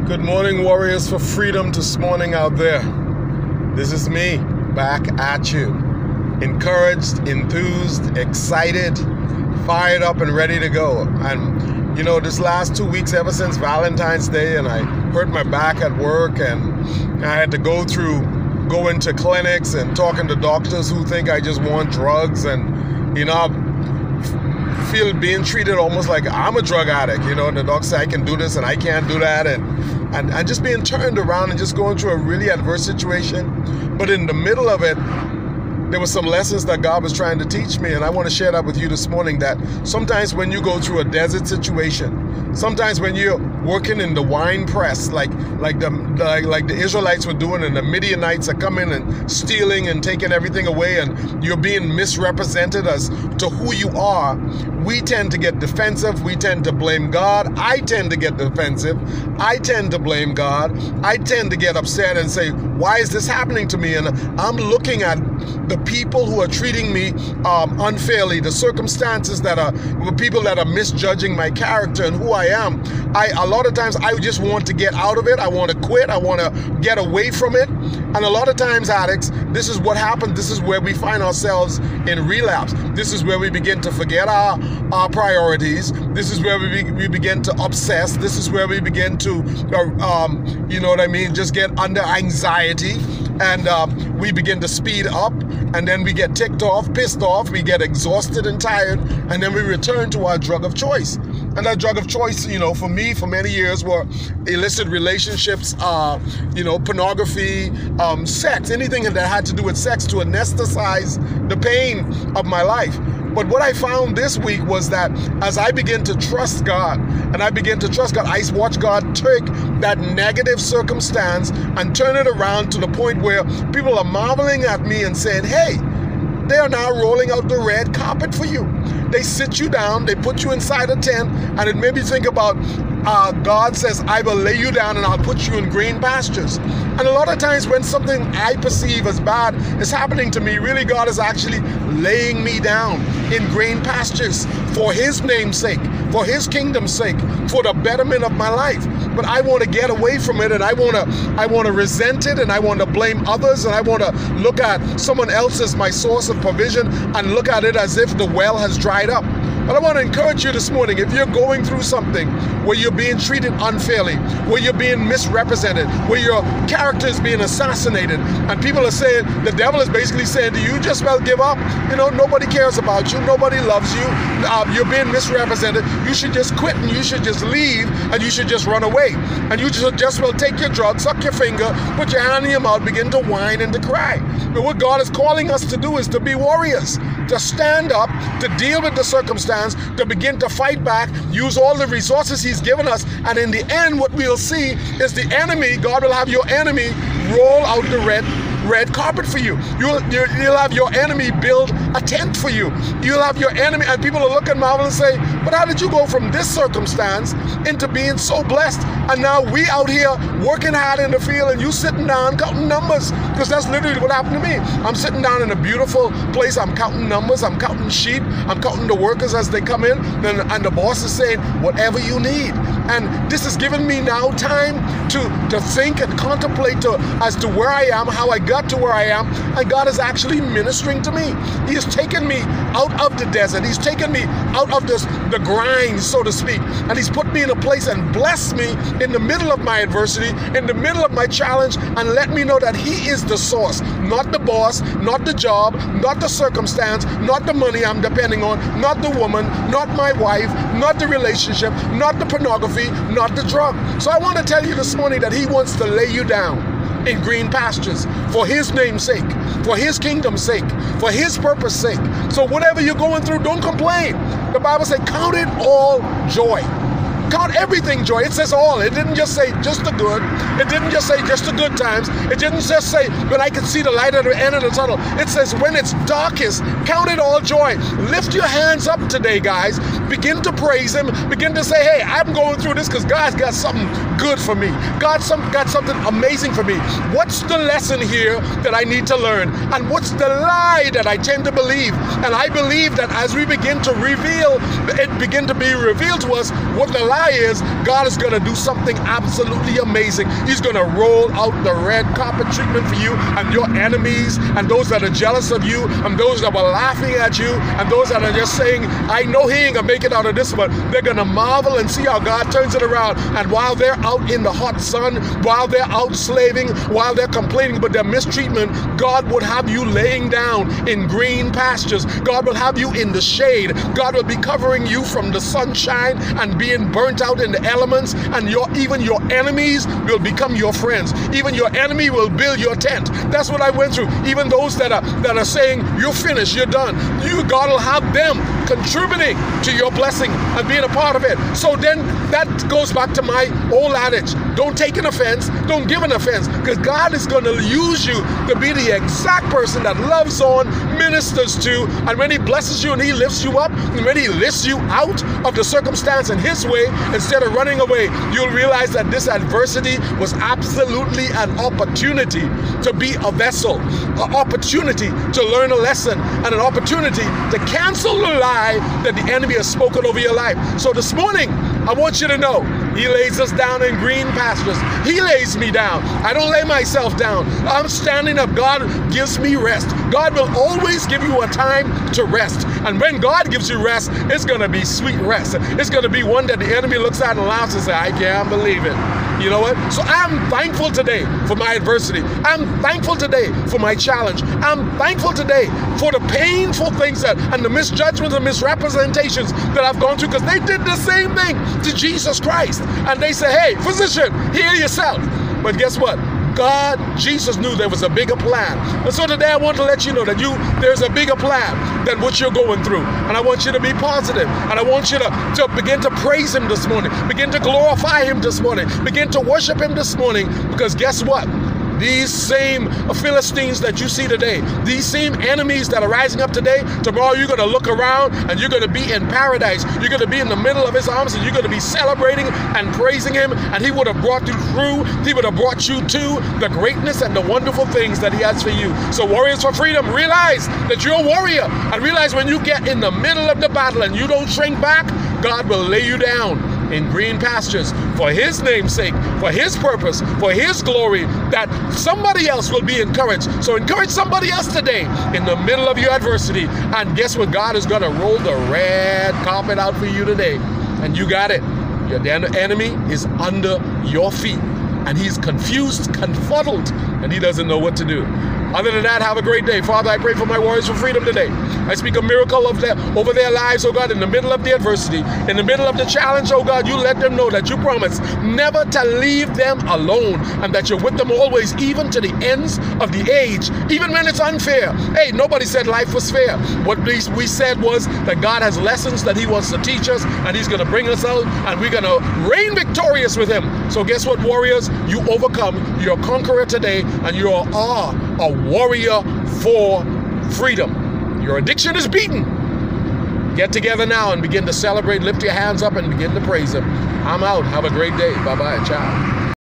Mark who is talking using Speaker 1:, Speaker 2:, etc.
Speaker 1: Good morning, warriors for freedom this morning out there. This is me, back at you. Encouraged, enthused, excited, fired up and ready to go. And you know, this last 2 weeks, ever since Valentine's Day, and I hurt my back at work, and I had to go into clinics and talking to doctors who think I just want drugs, and you know, feel being treated almost like I'm a drug addict, you know, and the doctor say I can do this and I can't do that, and just being turned around and just going through a really adverse situation. But in the middle of it, there were some lessons that God was trying to teach me, and I want to share that with you this morning, that sometimes when you go through a desert situation, sometimes when you're working in the wine press, like the Israelites were doing, and the Midianites are coming and stealing and taking everything away, and you're being misrepresented as to who you are, we tend to get defensive. We tend to blame God. I tend to get defensive. I tend to blame God. I tend to get upset and say, why is this happening to me? And I'm looking at the people who are treating me unfairly, the circumstances that are people that are misjudging my character and who I am. A lot of times I just want to get out of it. I want to quit. I want to get away from it. And a lot of times, addicts, this is what happens. This is where we find ourselves in relapse. This is where we begin to forget our priorities. This is where we begin to obsess. This is where we begin to, you know what I mean, just get under anxiety. And we begin to speed up, and then we get ticked off, pissed off, we get exhausted and tired, and then we return to our drug of choice. And that drug of choice, you know, for me, for many years, were illicit relationships, you know, pornography, sex, anything that had to do with sex to anesthetize the pain of my life. But what I found this week was that as I begin to trust God, I watch God take that negative circumstance and turn it around to the point where people are marveling at me and saying, hey, they are now rolling out the red carpet for you. They sit you down, they put you inside a tent, and it made me think about God says, I will lay you down and I'll put you in green pastures. And a lot of times when something I perceive as bad is happening to me, really God is actually laying me down in green pastures for His name's sake, for His kingdom's sake, for the betterment of my life. But I want to get away from it, and I want to resent it, and I want to blame others, and I want to look at someone else as my source of provision and look at it as if the well has dried up. But I want to encourage you this morning, if you're going through something where you're being treated unfairly, where you're being misrepresented, where your character is being assassinated, and people are saying, the devil is basically saying to you, just well give up. You know, nobody cares about you, nobody loves you, you're being misrepresented, you should just quit, and you should just leave, and you should just run away. And you should just well take your drug, suck your finger, put your hand in your mouth, begin to whine and to cry. But what God is calling us to do is to be warriors, to stand up, to deal with the circumstance, to begin to fight back, use all the resources He's given us, and in the end what we'll see is the enemy, God will have your enemy roll out the red carpet for you. You'll have your enemy build a tent for you. You'll have your enemy, and people will look at Marvel and say, but how did you go from this circumstance into being so blessed? And now we out here working hard in the field, and you sitting down counting numbers, because that's literally what happened to me. I'm sitting down in a beautiful place, I'm counting numbers, I'm counting sheep, I'm counting the workers as they come in, and the boss is saying, whatever you need. And this has given me now time to think and contemplate as to where I am, how I got to where I am, and God is actually ministering to me. He has taken me out of the desert. He's taken me out of the grind, so to speak, and He's put me in a place and blessed me in the middle of my adversity, in the middle of my challenge, and let me know that He is the source, not the boss, not the job, not the circumstance, not the money I'm depending on, not the woman, not my wife, not the relationship, not the pornography, not the drug. So I want to tell you this morning that He wants to lay you down in green pastures for His name's sake, for His kingdom's sake, for His purpose sake. So whatever you're going through, don't complain. The Bible says, count it all joy. Count everything joy. It says all. It didn't just say just the good. It didn't just say just the good times. It didn't just say when I can see the light at the end of the tunnel. It says when it's darkest, count it all joy. Lift your hands up today, guys. Begin to praise Him. Begin to say, hey, I'm going through this because God's got something good for me. God's got something amazing for me. What's the lesson here that I need to learn? And what's the lie that I tend to believe? And I believe that as we begin to begin to be revealed to us what the lie cry is, God is going to do something absolutely amazing. He's going to roll out the red carpet treatment for you and your enemies and those that are jealous of you and those that were laughing at you and those that are just saying, I know he ain't going to make it out of this one. They're going to marvel and see how God turns it around. And while they're out in the hot sun, while they're out slaving, while they're complaining about their mistreatment, God would have you laying down in green pastures. God will have you in the shade. God will be covering you from the sunshine and being burnt out in the elements, and even your enemies will become your friends. Even your enemy will build your tent. That's what I went through. Even those that are saying, you're finished, you're done. God will have them contributing to your blessing and being a part of it. So then that goes back to my old adage. Don't take an offense. Don't give an offense, because God is going to use you to be the exact person that loves on, ministers to, and when he blesses you and he lifts you up, and when he lifts you out of the circumstance in his way, instead of running away, you'll realize that this adversity was absolutely an opportunity to be a vessel, an opportunity to learn a lesson, and an opportunity to cancel the lie that the enemy has spoken over your life. So this morning, I want you to know, he lays us down in green pastures. He lays me down. I don't lay myself down. I'm standing up. God gives me rest. God will always give you a time to rest. And when God gives you rest, it's going to be sweet rest. It's going to be one that the enemy looks at and laughs and says, I can't believe it. You know what? So I'm thankful today for my adversity. I'm thankful today for my challenge. I'm thankful today for the painful things and the misjudgments and misrepresentations that I've gone through, because they did the same thing to Jesus Christ. And they say, hey, physician, heal yourself. But guess what? Jesus knew there was a bigger plan. And so today I want to let you know that there's a bigger plan than what you're going through. And I want you to be positive. And I want you to begin to praise him this morning. Begin to glorify him this morning. Begin to worship him this morning. Because guess what? These same Philistines that you see today, these same enemies that are rising up today, tomorrow you're going to look around and you're going to be in paradise. You're going to be in the middle of his arms and you're going to be celebrating and praising him. And he would have brought you through. He would have brought you to the greatness and the wonderful things that he has for you. So Warriors for Freedom, realize that you're a warrior. And realize when you get in the middle of the battle and you don't shrink back, God will lay you down in green pastures for his name's sake, for his purpose, for his glory, that somebody else will be encouraged. So encourage somebody else today in the middle of your adversity. And guess what? God is going to roll the red carpet out for you today. And you got it. Your enemy is under your feet. And he's confused, confuddled, and he doesn't know what to do. Other than that, have a great day. Father, I pray for my Warriors for Freedom today. I speak a miracle over their lives, oh God, in the middle of the adversity, in the middle of the challenge, oh God. You let them know that you promise never to leave them alone, and that you're with them always, even to the ends of the age, even when it's unfair. Hey, nobody said life was fair. What we said was that God has lessons that he wants to teach us, and he's going to bring us out, and we're going to reign victorious with him. So guess what, Warriors? You overcome. You're a conqueror today, and you are a warrior for freedom. Your addiction is beaten. Get together now and begin to celebrate. Lift your hands up and begin to praise him. I'm out. Have a great day. Bye-bye. Ciao.